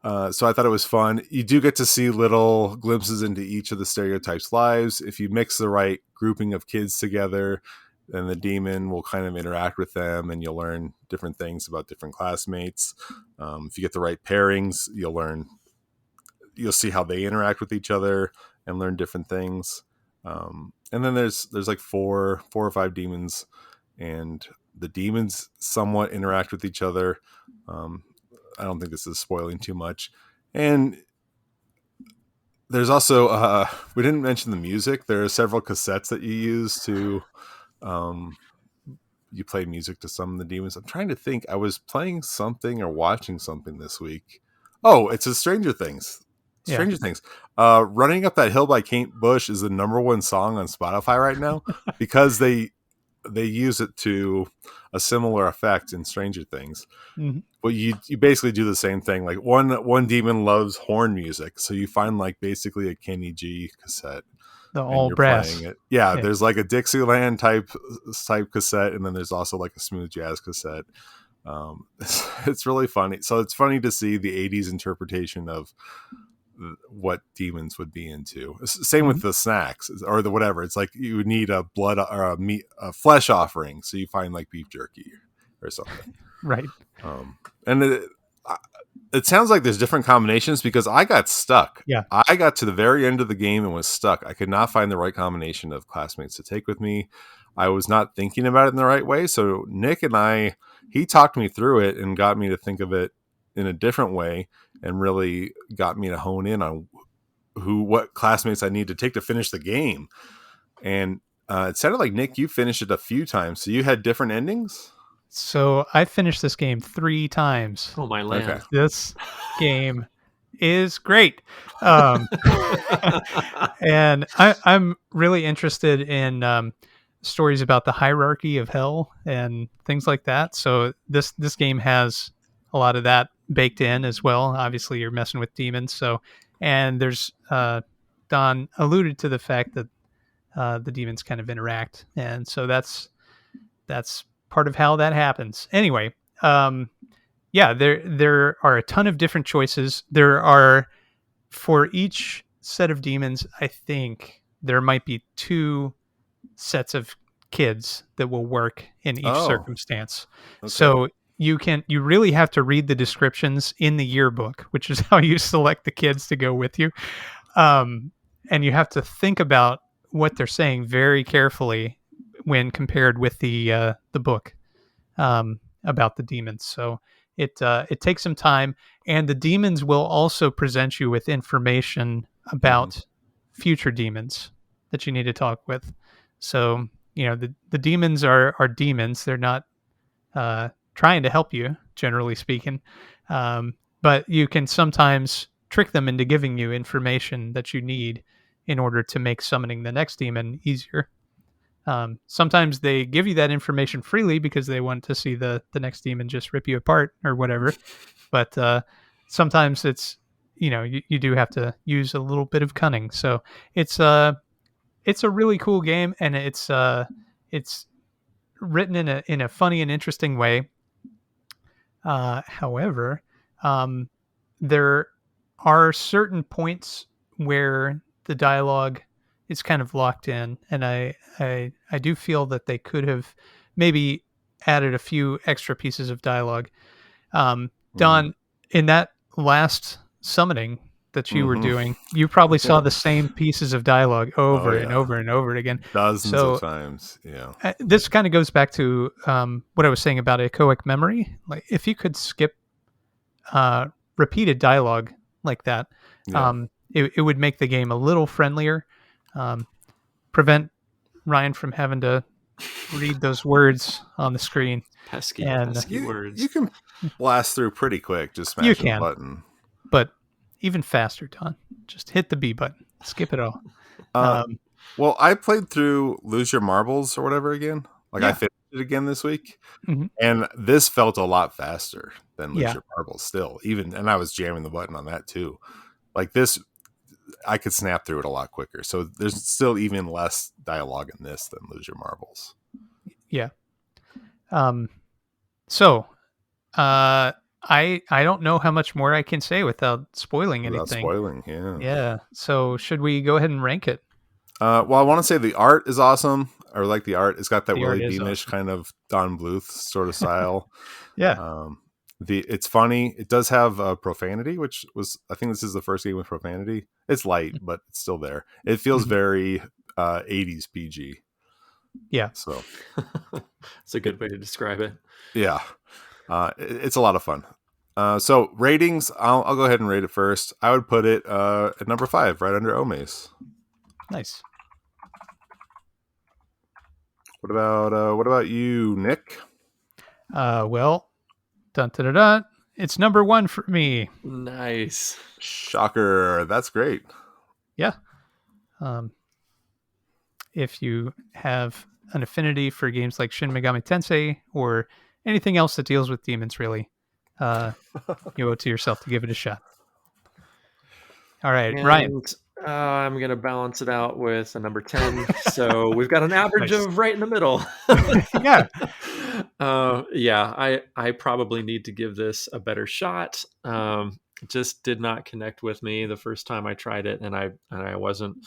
S1: So I thought it was fun. You do get to see little glimpses into each of the stereotypes' lives. If you mix the right grouping of kids together, then the demon will kind of interact with them, and you'll learn different things about different classmates. If you get the right pairings, you'll see how they interact with each other and learn different things. And then there's like four or five demons, and the demons somewhat interact with each other. I don't think this is spoiling too much. And there's also we didn't mention the music. There are several cassettes that you use to you play music to summon the demons. I'm trying to think. I was playing something or watching something this week. Oh, it's a Stranger Things. Stranger Things. Running Up That Hill by Kate Bush is the #1 song on Spotify right now because they use it to a similar effect in Stranger Things.
S2: Mm-hmm.
S1: But you basically do the same thing. Like one demon loves horn music, so you find like basically a Kenny G cassette,
S2: The
S1: and
S2: all
S1: you're
S2: brass.
S1: playing it. Yeah, there's like a Dixieland type cassette, and then there's also like a smooth jazz cassette. It's really funny. So it's funny to see the '80s interpretation of what demons would be into. Same with the snacks or the whatever. It's like you would need a blood or a flesh offering, so you find like beef jerky or something.
S2: Right.
S1: And it sounds like there's different combinations because I got stuck.
S2: Yeah.
S1: I got to the very end of the game and was stuck. I could not find the right combination of classmates to take with me. I was not thinking about it in the right way. So Nick and he talked me through it and got me to think of it in a different way and really got me to hone in on what classmates I need to take to finish the game. And it sounded like, Nick, you finished it a few times. So you had different endings?
S2: So I finished this game 3 times.
S3: Oh my land!
S1: Okay.
S2: This game is great, and I'm really interested in stories about the hierarchy of hell and things like that. So this game has a lot of that baked in as well. Obviously, you're messing with demons. So, and there's Don alluded to the fact that the demons kind of interact, and so that's part of how that happens. Anyway, there are a ton of different choices. There are, for each set of demons, I think there might be 2 sets of kids that will work in each circumstance. Okay. So you really have to read the descriptions in the yearbook, which is how you select the kids to go with you. And you have to think about what they're saying very carefully when compared with the book about the demons. So it takes some time, and the demons will also present you with information about future demons that you need to talk with. So the demons are demons. They're not trying to help you, generally speaking, but you can sometimes trick them into giving you information that you need in order to make summoning the next demon easier. Sometimes they give you that information freely because they want to see the next demon just rip you apart or whatever. But sometimes it's, you do have to use a little bit of cunning. So it's a really cool game, and it's written in a funny and interesting way. However, there are certain points where the dialogue is kind of locked in, and I do feel that they could have maybe added a few extra pieces of dialogue. Don, in that last summoning that you were doing, you probably saw the same pieces of dialogue over and over and over again.
S1: Dozens of times, yeah.
S2: This kind of goes back to what I was saying about echoic memory. Like, if you could skip repeated dialogue like that, it would make the game a little friendlier. Prevent Ryan from having to read those words on the screen.
S3: Pesky words.
S1: You can blast through pretty quick, just smashing the button.
S2: But even faster, Don. Just hit the B button. Skip it all.
S1: Well, I played through Lose Your Marbles or whatever again. Like I
S2: Yeah.
S1: finished it again this week,
S2: Mhm.
S1: and this felt a lot faster than Lose
S2: Yeah.
S1: Your Marbles. Still, and I was jamming the button on that too. Like this, I could snap through it a lot quicker. So there's still even less dialogue in this than Lose Your Marbles.
S2: Yeah. So, I don't know how much more I can say without spoiling
S1: Without
S2: anything.
S1: spoiling, yeah.
S2: Yeah. So should we go ahead and rank it?
S1: Well, I want to say the art is awesome. I like the art. It's got that
S2: The art
S1: Willie
S2: is
S1: Beamish
S2: awesome.
S1: kind of Don Bluth sort of style.
S2: Yeah.
S1: It's funny. It does have profanity, which was, I think this is the first game with profanity. It's light, but it's still there. It feels
S2: Mhm.
S1: very 80s PG.
S2: Yeah.
S1: So
S3: It's a good way to describe it.
S1: yeah, it's a lot of fun. So ratings, I'll go ahead and rate it first. I would put it at number 5, right under Omaze.
S2: Nice.
S1: What about you, Nick?
S2: Well, dun dun dun dun. It's number 1 for me.
S3: Nice.
S1: Shocker. That's great.
S2: Yeah. If you have an affinity for games like Shin Megami Tensei or anything else that deals with demons, really, you owe it to yourself to give it a shot. All right, Ryan.
S3: I'm going to balance it out with a number 10. So we've got an average
S2: Nice.
S3: of right in the middle.
S2: Yeah.
S3: I probably need to give this a better shot. It just did not connect with me the first time I tried it, and I wasn't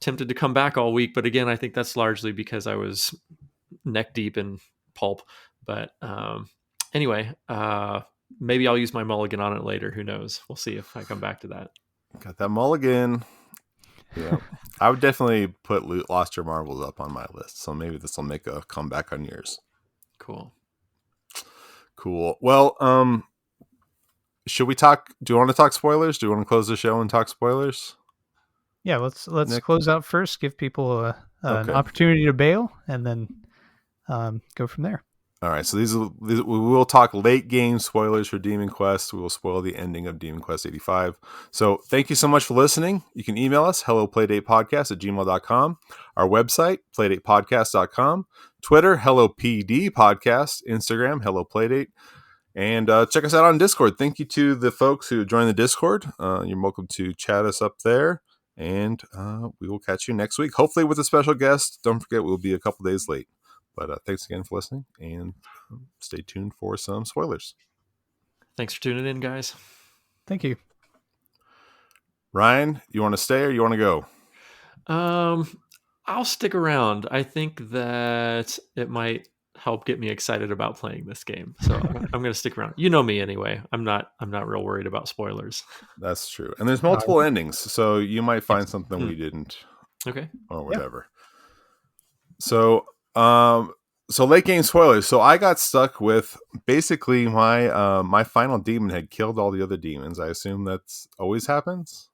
S3: tempted to come back all week. But again, I think that's largely because I was neck deep in Pulp. But anyway, maybe I'll use my mulligan on it later. Who knows? We'll see if I come back to that.
S1: Got that mulligan. Yeah. I would definitely put Lost Your Marbles up on my list. So maybe this will make a comeback on yours.
S3: Cool.
S1: Well, should we talk? Do you want to talk spoilers? Do you want to close the show and talk spoilers?
S2: Yeah, let's
S1: Nick?
S2: close out first, give people an opportunity to bail, and then go from there.
S1: All right, so these we will talk late game spoilers for Demon Quest. We will spoil the ending of Demon Quest 85. So thank you so much for listening. You can email us, helloplaydatepodcast@gmail.com. Our website, playdatepodcast.com. Twitter, hellopdpodcast. Instagram, hellopplaydate. And check us out on Discord. Thank you to the folks who joined the Discord. You're welcome to chat us up there. And we will catch you next week, hopefully with a special guest. Don't forget, we'll be a couple days late. But thanks again for listening, and stay tuned for some spoilers.
S3: Thanks for tuning in, guys.
S2: Thank you.
S1: Ryan, you want to stay or you want to go?
S3: I'll stick around. I think that it might help get me excited about playing this game. So I'm going to stick around. You know me anyway. I'm not real worried about spoilers.
S1: That's true. And there's multiple endings, so you might find something we didn't.
S3: Okay.
S1: Or whatever. Yeah. So late game spoilers. So I got stuck with basically my final demon had killed all the other demons. I assume that's always happens.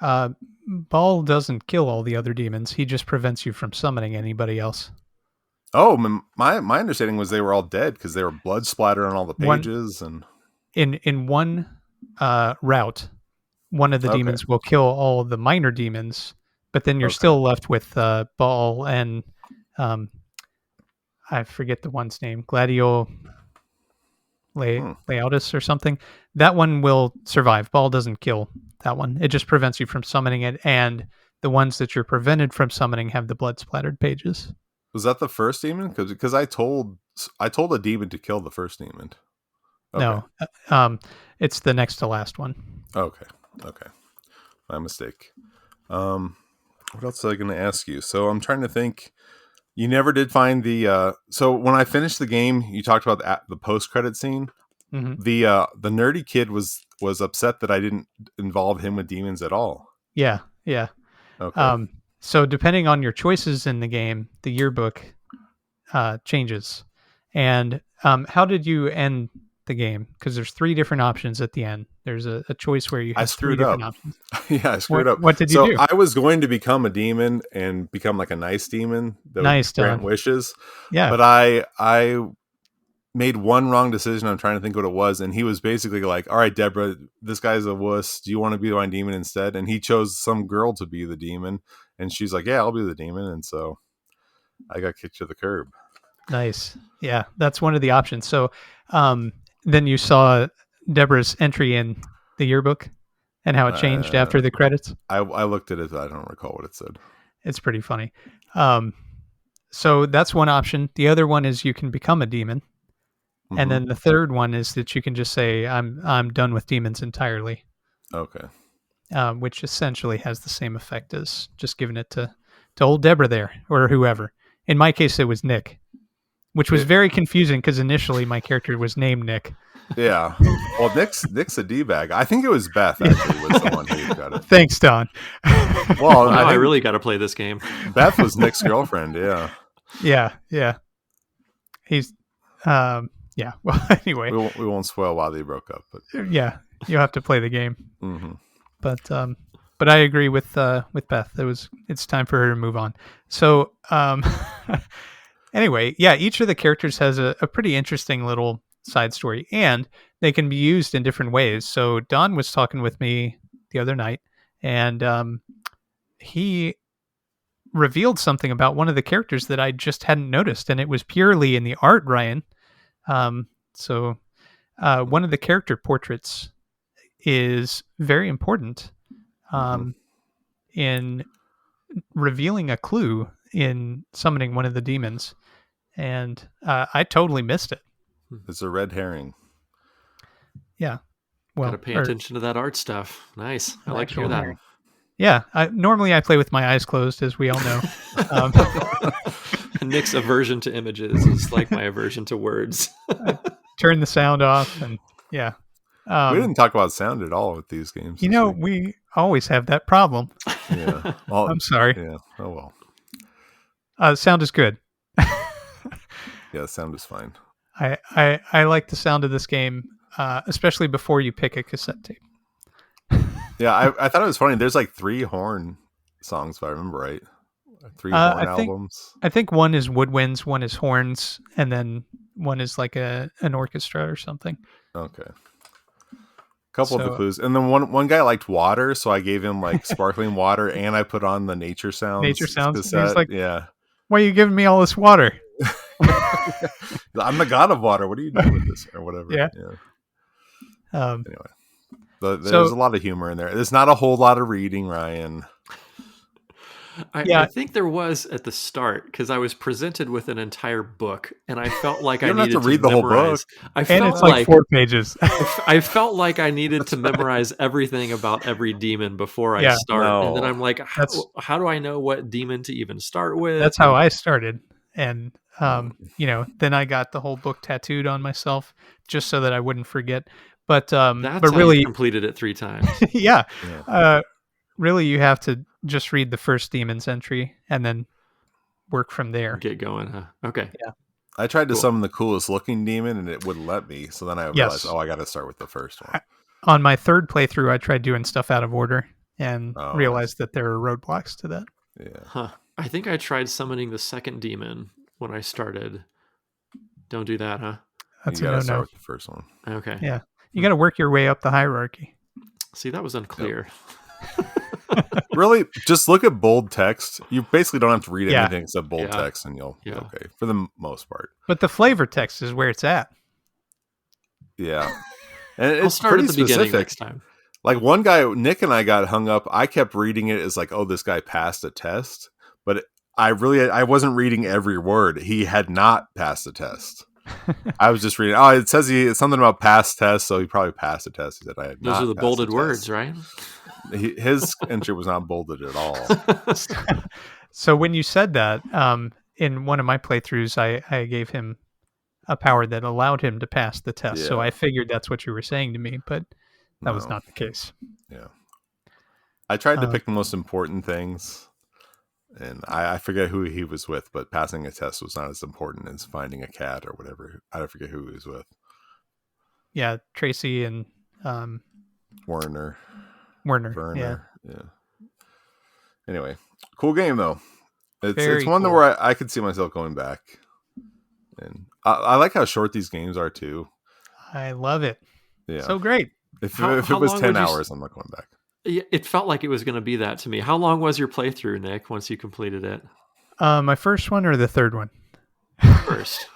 S2: Ball doesn't kill all the other demons. He just prevents you from summoning anybody else.
S1: Oh, my understanding was they were all dead because they were blood splattered on all the pages. And
S2: in one route, one of the demons will kill all the minor demons, but then you're still left with Ball and I forget the one's name, Gladio Layotus or something. That one will survive. Ball doesn't kill that one. It just prevents you from summoning it, and the ones that you're prevented from summoning have the blood splattered pages.
S1: Was that the first demon? Because I told a demon to kill the first demon.
S2: Okay. No, it's the next to last one.
S1: Okay, my mistake. What else was I going to ask you? So I'm trying to think. You never did find the. So when I finished the game, you talked about the post-credit scene.
S2: Mm-hmm.
S1: The nerdy kid was upset that I didn't involve him with demons at all.
S2: Yeah. Okay. So depending on your choices in the game, the yearbook changes. And how did you end the game? Because there's 3 different options at the end. There's a choice where you have 3 different options.
S1: Yeah, I screwed up.
S2: What did you do?
S1: I was going to become a demon and become like a nice demon that would grant wishes.
S2: Yeah.
S1: But I made one wrong decision. I'm trying to think what it was, and he was basically like, "All right, Deborah, this guy's a wuss. Do you want to be my demon instead?" And he chose some girl to be the demon, and she's like, "Yeah, I'll be the demon." And so I got kicked to the curb.
S2: Nice. Yeah, that's one of the options. So then you saw Deborah's entry in the yearbook and how it changed after the credits.
S1: I looked at it. I don't recall what it said.
S2: It's pretty funny. So that's one option. The other one is you can become a demon. And then the third one is that you can just say, I'm done with demons entirely.
S1: Okay.
S2: Which essentially has the same effect as just giving it to old Deborah there or whoever. In my case, it was Nick, which was very confusing because initially my character was named Nick.
S1: Yeah. Well, Nick's a D-bag. I think it was Beth, actually, was the one who got it.
S2: Thanks, Don.
S1: Well,
S3: I really got to play this game.
S1: Beth was Nick's girlfriend, yeah.
S2: Yeah. He's... yeah. Well, anyway,
S1: we won't spoil why they broke up, but
S2: yeah, you'll have to play the game.
S1: mm-hmm.
S2: But I agree with Beth. It's time for her to move on. So anyway, yeah, each of the characters has a pretty interesting little side story, and they can be used in different ways. So Don was talking with me the other night, and he revealed something about one of the characters that I just hadn't noticed, and it was purely in the art, Ryan. So one of the character portraits is very important in revealing a clue in summoning one of the demons. And I totally missed it.
S1: It's a red herring.
S2: Yeah. Well,
S3: gotta pay attention to that art stuff. Nice. I like to hear that.
S2: Herring. Yeah. Normally I play with my eyes closed, as we all know.
S3: Nick's aversion to images is like my aversion to words.
S2: Turn the sound off, and yeah.
S1: We didn't talk about sound at all with these games.
S2: We always have that problem.
S1: Yeah. Well,
S2: I'm sorry.
S1: Yeah. Oh well.
S2: Sound is good.
S1: Yeah, sound is fine.
S2: I like the sound of this game, especially before you pick a cassette tape.
S1: Yeah, I thought it was funny. There's like 3 horn songs, if I remember right. 3 horn albums.
S2: I think one is woodwinds, one is horns, and then one is like an orchestra or something.
S1: Okay. Couple of the clues. And then one guy liked water, so I gave him like sparkling water, and I put on the nature sounds.
S2: Nature sounds.
S1: Cassette.
S2: He's like,
S1: yeah.
S2: Why are you giving me all this water?
S1: I'm the god of water. What are you doing with this? Or whatever.
S2: Yeah.
S1: Anyway. There's a lot of humor in there. There's not a whole lot of reading, Ryan.
S3: I think there was at the start, because I was presented with an entire book, and I felt like I needed to read the
S2: memorize.
S3: Whole book.
S2: And it's like 4 pages.
S3: I felt like I needed to memorize everything about every demon before I start. No. And then I'm like, how do I know what demon to even start with?
S2: That's how I started. And, then I got the whole book tattooed on myself just so that I wouldn't forget. But really,
S3: you completed it 3 times.
S2: Yeah. Really, you have to just read the first demon's entry and then work from there.
S3: Get going, huh? Okay.
S2: Yeah.
S1: I tried to summon the coolest looking demon and it wouldn't let me. So then I realized, I got to start with the first one.
S2: On my 3rd playthrough, I tried doing stuff out of order and realized that there were roadblocks to that.
S1: Yeah.
S3: Huh. I think I tried summoning the 2nd demon when I started. Don't do that, huh?
S2: That's
S1: you
S2: a no-no.
S1: Start with the first one.
S3: Okay.
S2: Yeah. You got to work your way up the hierarchy.
S3: See, that was unclear.
S1: Really, just look at bold text. You basically don't have to read anything except bold text, and you'll be okay for the most part.
S2: But the flavor text is where it's at.
S1: Yeah, and it's
S3: I'll start
S1: pretty
S3: at the
S1: specific.
S3: beginning next time.
S1: Like one guy, Nick and I got hung up. I kept reading it as like, "Oh, this guy passed a test," but I wasn't reading every word. He had not passed a test. I was just reading. Oh, it says it's something about past tests, so he probably passed a test. He said, "I had
S3: Those are the bolded words, right?"
S1: His entry was not bolded at all.
S2: So when you said that, in one of my playthroughs, I gave him a power that allowed him to pass the test. Yeah. So I figured that's what you were saying to me, but that was not the case.
S1: Yeah, I tried to pick the most important things. And I forget who he was with, but passing a test was not as important as finding a cat or whatever. I forget who he was with.
S2: Yeah, Tracy and
S1: Werner.
S2: Yeah.
S1: Anyway, cool game though. It's one where I could see myself going back. And I like how short these games are too.
S2: I love it.
S1: Yeah.
S2: So great.
S1: If
S3: How
S1: it was
S3: long
S1: 10
S3: would you
S1: hours, I'm not going back.
S3: Yeah, it felt like it was going to be that to me. How long was your playthrough, Nick, once you completed it?
S2: My first one or the third one?
S3: First.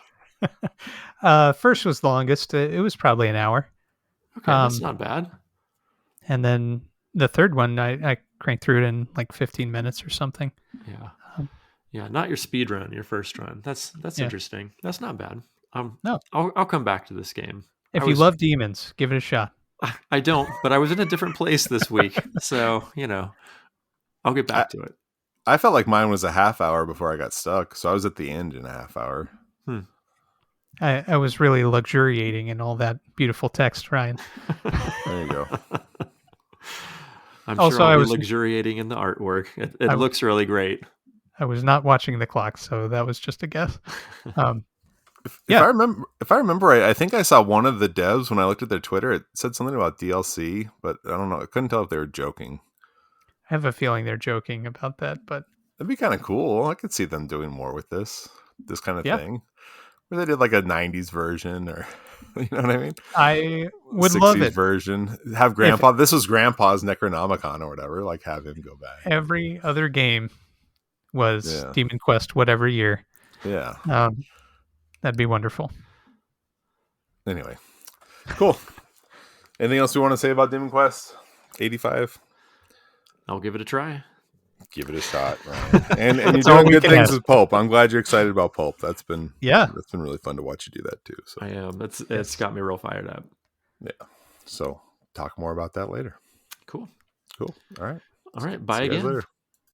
S2: First was the longest. It was probably an hour.
S3: Okay, that's not bad.
S2: And then the third one, I cranked through it in like 15 minutes or something.
S3: Yeah. Yeah, not your speed run, your first run. That's
S2: Yeah.
S3: interesting. That's not bad.
S2: No.
S3: I'll come back to this game.
S2: If you love demons, give it a shot.
S3: I don't, but I was in a different place this week. So, I'll get back to it.
S1: I felt like mine was a half hour before I got stuck. So I was at the end in a half hour.
S2: I was really luxuriating in all that beautiful text, Ryan.
S1: There you go.
S3: I'm
S2: Also,
S3: sure
S2: I
S3: I'll be
S2: was-
S3: luxuriating in the artwork. It looks really great.
S2: I was not watching the clock, so that was just a guess.
S1: If I remember right, I think I saw one of the devs when I looked at their Twitter. It said something about DLC, but I don't know. I couldn't tell if they were joking.
S2: I have a feeling they're joking about that, but
S1: That'd be kind of cool. I could see them doing more with this kind of
S2: Yeah.
S1: thing. Where they did like a 90s version, or you know what I mean?
S2: I would love it.
S1: version. Have Grandpa. This was Grandpa's Necronomicon or whatever. Like have him go back.
S2: Every other game was
S1: Yeah.
S2: Demon Quest, whatever year.
S1: Yeah.
S2: That'd be wonderful.
S1: Anyway, cool. Anything else we want to say about Demon Quest 85?
S3: I'll give it a try.
S1: Give it a shot, Ryan. And you're
S2: That's all
S1: doing
S2: we
S1: good
S2: can
S1: things
S2: ask.
S1: with Pulp. I'm glad you're excited about Pulp. That's been really fun to watch you do that too. So
S3: I am. It's got me real fired up.
S1: yeah. So talk more about that later.
S3: Cool.
S1: All right.
S3: All right. Bye
S1: See you guys
S3: again.
S1: later.